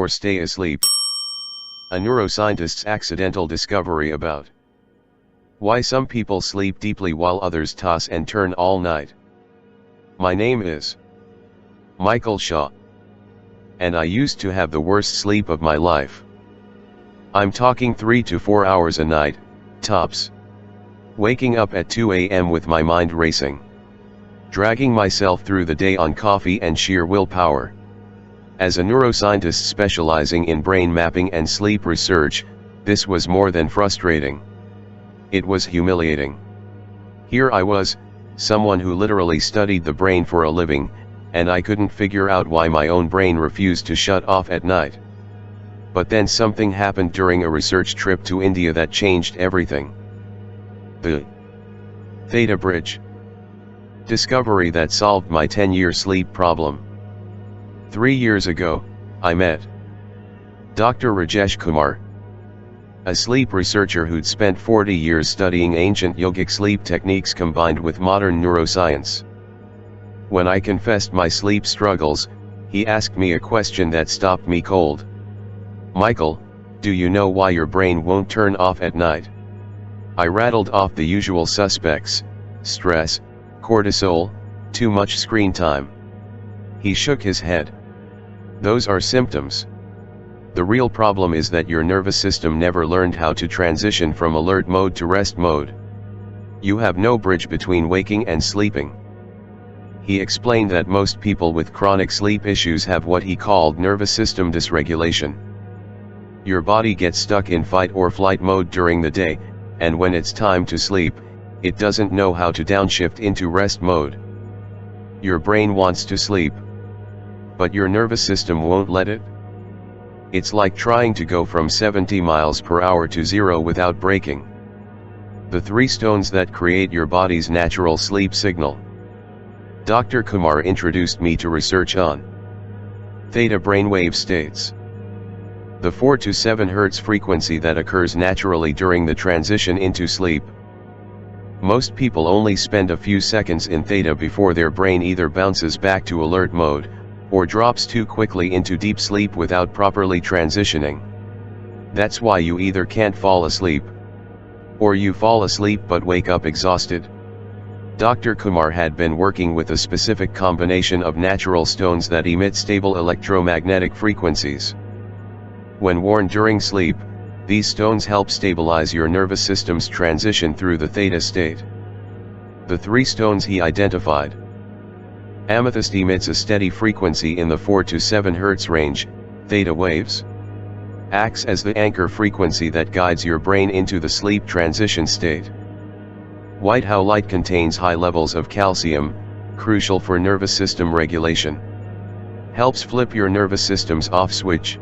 or stay asleep. A neuroscientist's accidental discovery about why some people sleep deeply while others toss and turn all night. My name is Michael Shaw, and I used to have the worst sleep of my life. I'm talking 3 to 4 hours a night, tops. Waking up at 2 a.m. with my mind racing. Dragging myself through the day on coffee and sheer willpower. As a neuroscientist specializing in brain mapping and sleep research, this was more than frustrating. It was humiliating. Here I was, someone who literally studied the brain for a living, and I couldn't figure out why my own brain refused to shut off at night. But then something happened during a research trip to India that changed everything. The Theta Bridge. Discovery that solved my 10-year sleep problem. 3 years ago, I met Dr. Rajesh Kumar, a sleep researcher who'd spent 40 years studying ancient yogic sleep techniques combined with modern neuroscience. When I confessed my sleep struggles, he asked me a question that stopped me cold. Michael, do you know why your brain won't turn off at night? I rattled off the usual suspects: stress, cortisol, too much screen time. He shook his head. Those are symptoms. The real problem is that your nervous system never learned how to transition from alert mode to rest mode. You have no bridge between waking and sleeping. He explained that most people with chronic sleep issues have what he called nervous system dysregulation. Your body gets stuck in fight or flight mode during the day, and when it's time to sleep, it doesn't know how to downshift into rest mode. Your brain wants to sleep, but your nervous system won't let it. It's like trying to go from 70 miles per hour to 0 without braking. The 3 stones that create your body's natural sleep signal. Dr. Kumar introduced me to research on theta brainwave states. The 4 to 7 Hz frequency that occurs naturally during the transition into sleep. Most people only spend a few seconds in theta before their brain either bounces back to alert mode, or drops too quickly into deep sleep without properly transitioning. That's why you either can't fall asleep, or you fall asleep but wake up exhausted. Dr. Kumar had been working with a specific combination of natural stones that emit stable electromagnetic frequencies. When worn during sleep, these stones help stabilize your nervous system's transition through the theta state. The 3 stones he identified. Amethyst emits a steady frequency in the 4 to 7 Hz range, theta waves. Acts as the anchor frequency that guides your brain into the sleep transition state. White howlite contains high levels of calcium, crucial for nervous system regulation. Helps flip your nervous system's off switch.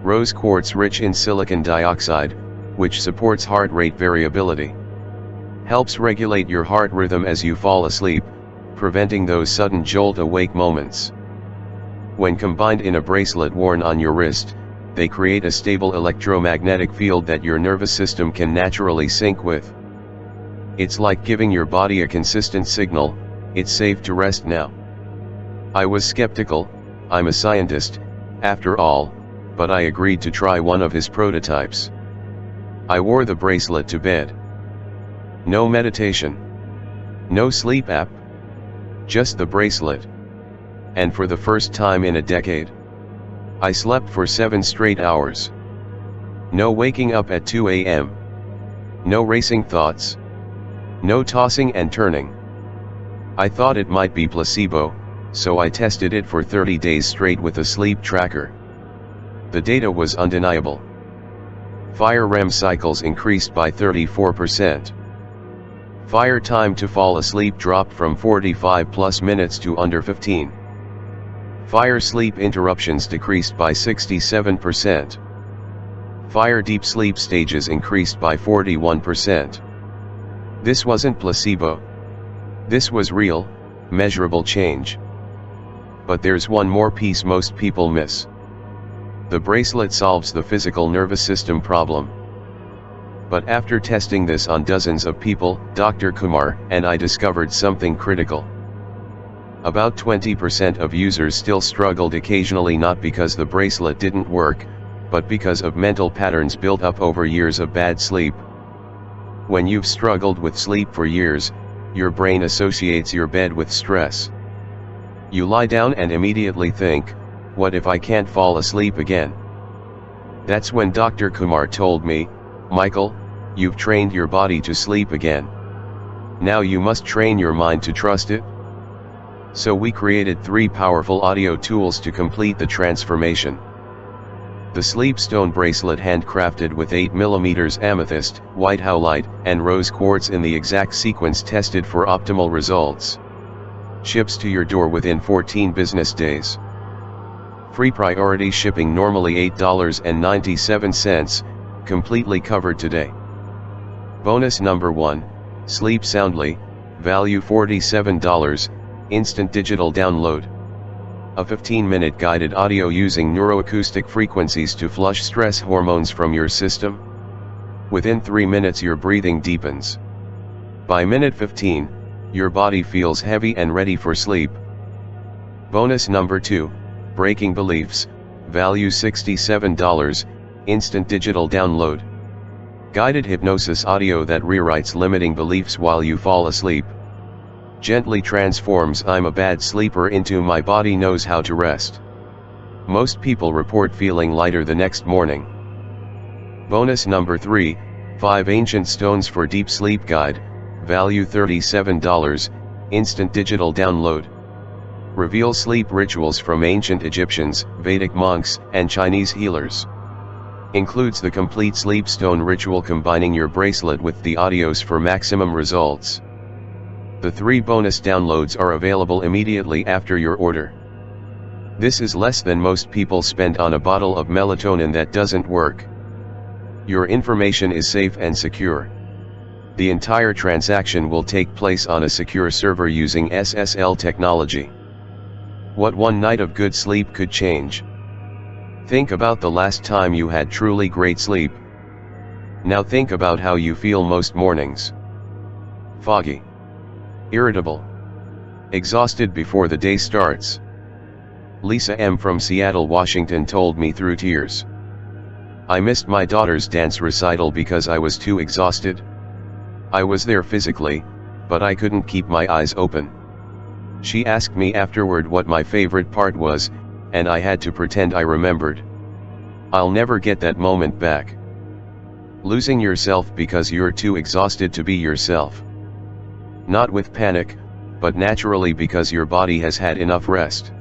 Rose quartz rich in silicon dioxide, which supports heart rate variability. Helps regulate your heart rhythm as you fall asleep, preventing those sudden jolt awake moments. When combined in a bracelet worn on your wrist, they create a stable electromagnetic field that your nervous system can naturally sync with. It's like giving your body a consistent signal: it's safe to rest now. I was skeptical, I'm a scientist, after all, but I agreed to try one of his prototypes. I wore the bracelet to bed. No meditation. No sleep app. Just the bracelet. And for the first time in a decade, I slept for 7 straight hours. No waking up at 2 a.m. No racing thoughts. No tossing and turning. I thought it might be placebo, so I tested it for 30 days straight with a sleep tracker. The data was undeniable. FIRE REM cycles increased by 34%. FIRE time to fall asleep dropped from 45 plus minutes to under 15. FIRE sleep interruptions decreased by 67%. FIRE deep sleep stages increased by 41%. This wasn't placebo. This was real, measurable change. But there's one more piece most people miss. The bracelet solves the physical nervous system problem. But after testing this on dozens of people, Dr. Kumar and I discovered something critical. About 20% of users still struggled occasionally, not because the bracelet didn't work, but because of mental patterns built up over years of bad sleep. When you've struggled with sleep for years, your brain associates your bed with stress. You lie down and immediately think, what if I can't fall asleep again? That's when Dr. Kumar told me, Michael, you've trained your body to sleep again. Now you must train your mind to trust it. So we created 3 powerful audio tools to complete the transformation. The Sleep Stone Bracelet, handcrafted with 8mm amethyst, white howlite, and rose quartz in the exact sequence tested for optimal results. Ships to your door within 14 business days. Free priority shipping, normally $8.97, completely covered today. Bonus number 1, Sleep Soundly, value $47, instant digital download. A 15-minute guided audio using neuroacoustic frequencies to flush stress hormones from your system. Within 3 minutes your breathing deepens. By minute 15, your body feels heavy and ready for sleep. Bonus number 2, Breaking Beliefs, value $67, instant digital download. Guided hypnosis audio that rewrites limiting beliefs while you fall asleep. Gently transforms I'm a bad sleeper into my body knows how to rest. Most people report feeling lighter the next morning. Bonus number 3, 5 ancient stones for deep sleep guide, value $37, instant digital download. Reveal sleep rituals from ancient Egyptians, Vedic monks, and Chinese healers. Includes the complete sleep stone ritual, combining your bracelet with the audios for maximum results. The 3 bonus downloads are available immediately after your order. This is less than most people spend on a bottle of melatonin that doesn't work. Your information is safe and secure. The entire transaction will take place on a secure server using SSL technology. What one night of good sleep could change? Think about the last time you had truly great sleep. Now think about how you feel most mornings. Foggy. Irritable. Exhausted before the day starts. Lisa M. from Seattle, Washington told me through tears. I missed my daughter's dance recital because I was too exhausted. I was there physically, but I couldn't keep my eyes open. She asked me afterward what my favorite part was, and I had to pretend I remembered. I'll never get that moment back. Losing yourself because you're too exhausted to be yourself. Not with panic, but naturally because your body has had enough rest.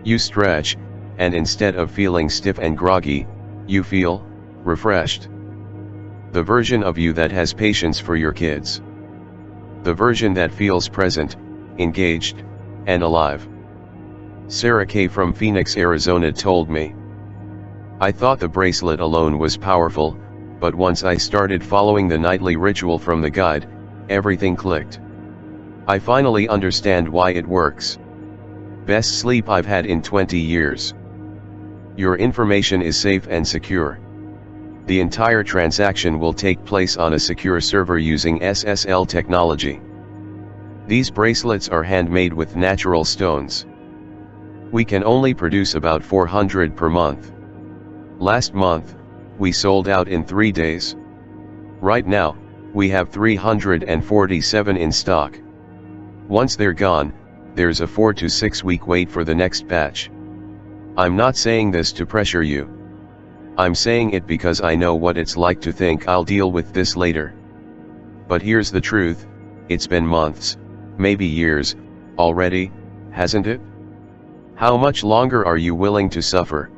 You stretch, and instead of feeling stiff and groggy, you feel refreshed. The version of you that has patience for your kids. The version that feels present, engaged, and alive. Sarah K. from Phoenix, Arizona told me. I thought the bracelet alone was powerful, but once I started following the nightly ritual from the guide, everything clicked. I finally understand why it works. Best sleep I've had in 20 years. Your information is safe and secure. The entire transaction will take place on a secure server using SSL technology. These bracelets are handmade with natural stones. We can only produce about 400 per month. Last month, we sold out in 3 days. Right now, we have 347 in stock. Once they're gone, there's a 4 to 6 week wait for the next batch. I'm not saying this to pressure you. I'm saying it because I know what it's like to think I'll deal with this later. But here's the truth, it's been months, maybe years, already, hasn't it? How much longer are you willing to suffer?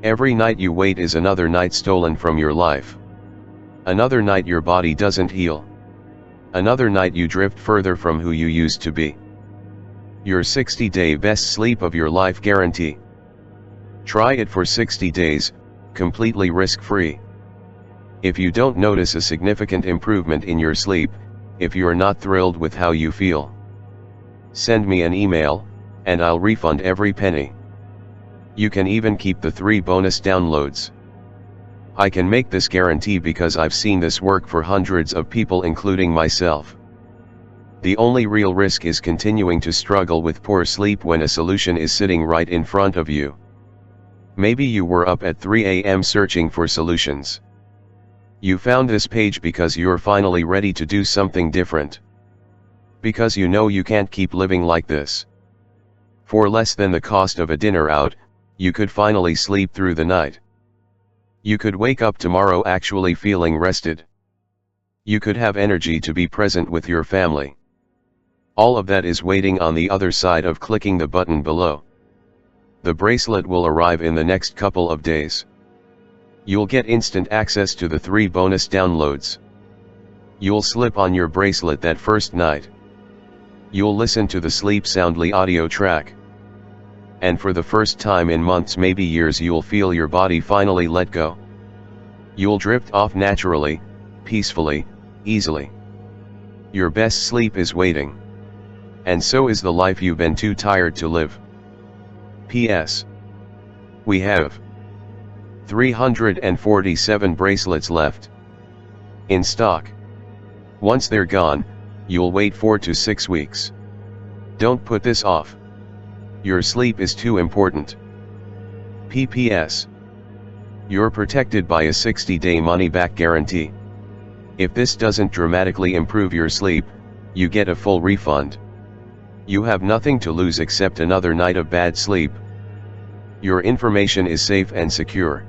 Every night you wait is another night stolen from your life. Another night your body doesn't heal. Another night you drift further from who you used to be. Your 60-day best sleep of your life guarantee. Try it for 60 days, completely risk-free. If you don't notice a significant improvement in your sleep, if you're not thrilled with how you feel, send me an email, and I'll refund every penny. You can even keep the 3 bonus downloads. I can make this guarantee because I've seen this work for hundreds of people, including myself. The only real risk is continuing to struggle with poor sleep when a solution is sitting right in front of you. Maybe you were up at 3 a.m. searching for solutions. You found this page because you're finally ready to do something different. Because you know you can't keep living like this. For less than the cost of a dinner out, you could finally sleep through the night. You could wake up tomorrow actually feeling rested. You could have energy to be present with your family. All of that is waiting on the other side of clicking the button below. The bracelet will arrive in the next couple of days. You'll get instant access to the 3 bonus downloads. You'll slip on your bracelet that first night. You'll listen to the Sleep Soundly audio track. And for the first time in months, maybe years, you'll feel your body finally let go. You'll drift off naturally, peacefully, easily. Your best sleep is waiting. And so is the life you've been too tired to live. P.S. We have 347 bracelets left in stock. Once they're gone, you'll wait 4 to 6 weeks. Don't put this off. Your sleep is too important. P.P.S. You're protected by a 60-day money-back guarantee. If this doesn't dramatically improve your sleep, you get a full refund. You have nothing to lose except another night of bad sleep. Your information is safe and secure.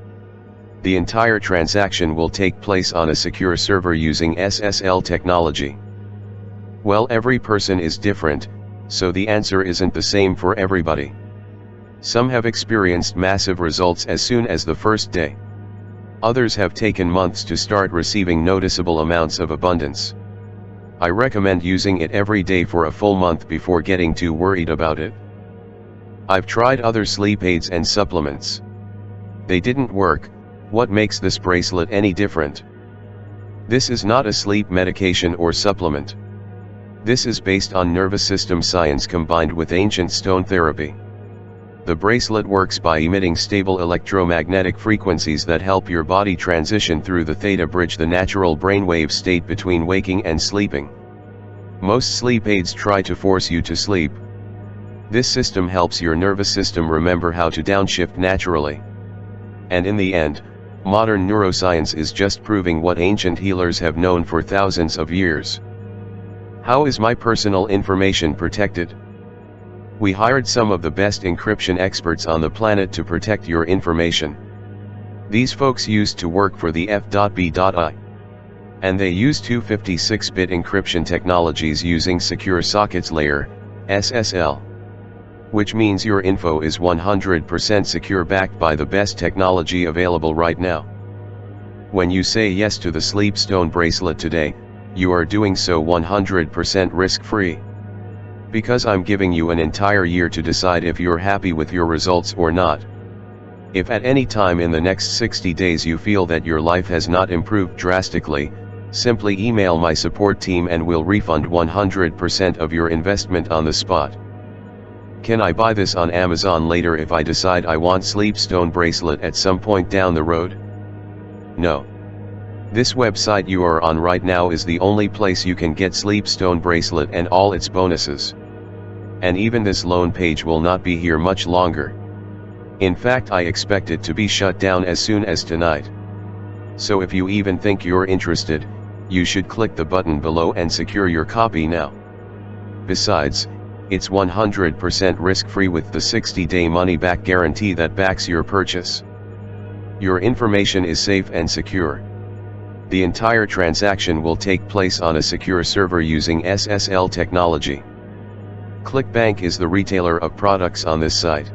The entire transaction will take place on a secure server using SSL technology. Well, every person is different, so the answer isn't the same for everybody. Some have experienced massive results as soon as the first day. Others have taken months to start receiving noticeable amounts of abundance. I recommend using it every day for a full month before getting too worried about it. I've tried other sleep aids and supplements. They didn't work. What makes this bracelet any different? This is not a sleep medication or supplement. This is based on nervous system science combined with ancient stone therapy. The bracelet works by emitting stable electromagnetic frequencies that help your body transition through the theta bridge, the natural brainwave state between waking and sleeping. Most sleep aids try to force you to sleep. This system helps your nervous system remember how to downshift naturally. And in the end, modern neuroscience is just proving what ancient healers have known for thousands of years. How is my personal information protected? We hired some of the best encryption experts on the planet to protect your information. These folks used to work for the F.B.I. And they use 256-bit encryption technologies using Secure Sockets Layer, SSL. Which means your info is 100% secure, backed by the best technology available right now. When you say yes to the Sleep Stone Bracelet today, you are doing so 100% risk-free. Because I'm giving you an entire year to decide if you're happy with your results or not. If at any time in the next 60 days you feel that your life has not improved drastically, simply email my support team and we'll refund 100% of your investment on the spot. Can I buy this on Amazon later if I decide I want Sleep Stone Bracelet at some point down the road? No. This website you are on right now is the only place you can get Sleep Stone Bracelet and all its bonuses. And even this loan page will not be here much longer. In fact, I expect it to be shut down as soon as tonight. So if you even think you're interested, you should click the button below and secure your copy now. Besides, it's 100% risk-free with the 60-day money-back guarantee that backs your purchase. Your information is safe and secure. The entire transaction will take place on a secure server using SSL technology. ClickBank is the retailer of products on this site.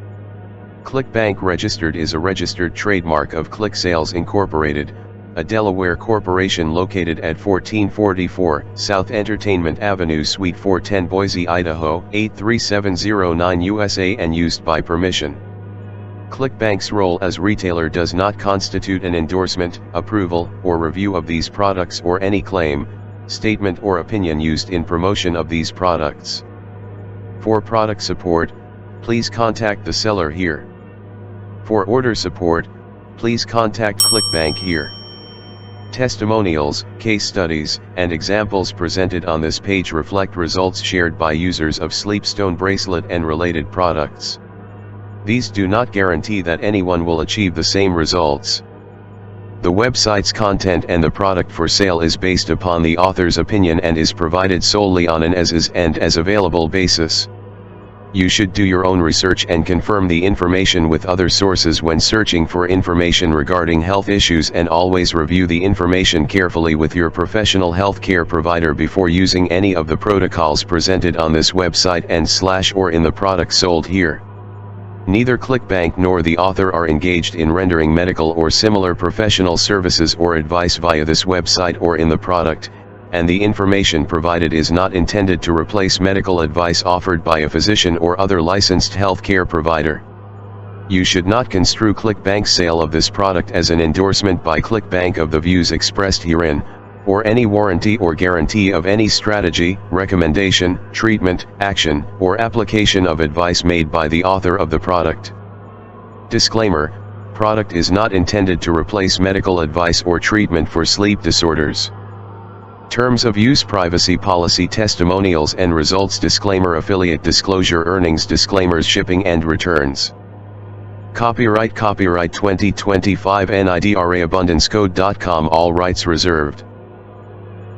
ClickBank Registered is a registered trademark of ClickSales Incorporated, a Delaware corporation located at 1444 South Entertainment Avenue, Suite 410, Boise, Idaho 83709 USA, and used by permission. ClickBank's role as retailer does not constitute an endorsement, approval, or review of these products or any claim, statement, or opinion used in promotion of these products. For product support, please contact the seller here. For order support, please contact ClickBank here. Testimonials, case studies, and examples presented on this page reflect results shared by users of Sleep Stone Bracelet and related products. These do not guarantee that anyone will achieve the same results. The website's content and the product for sale is based upon the author's opinion and is provided solely on an as-is and as-available basis. You should do your own research and confirm the information with other sources when searching for information regarding health issues, and always review the information carefully with your professional healthcare provider before using any of the protocols presented on this website or in the product sold here. Neither ClickBank nor the author are engaged in rendering medical or similar professional services or advice via this website or in the product, and the information provided is not intended to replace medical advice offered by a physician or other licensed healthcare provider. You should not construe ClickBank's sale of this product as an endorsement by ClickBank of the views expressed herein, or any warranty or guarantee of any strategy, recommendation, treatment, action, or application of advice made by the author of the product. Disclaimer: product is not intended to replace medical advice or treatment for sleep disorders. Terms of use: privacy policy, testimonials and results disclaimer, affiliate disclosure, earnings disclaimers, shipping and returns. Copyright 2025 NIDRA AbundanceCode.com, all rights reserved.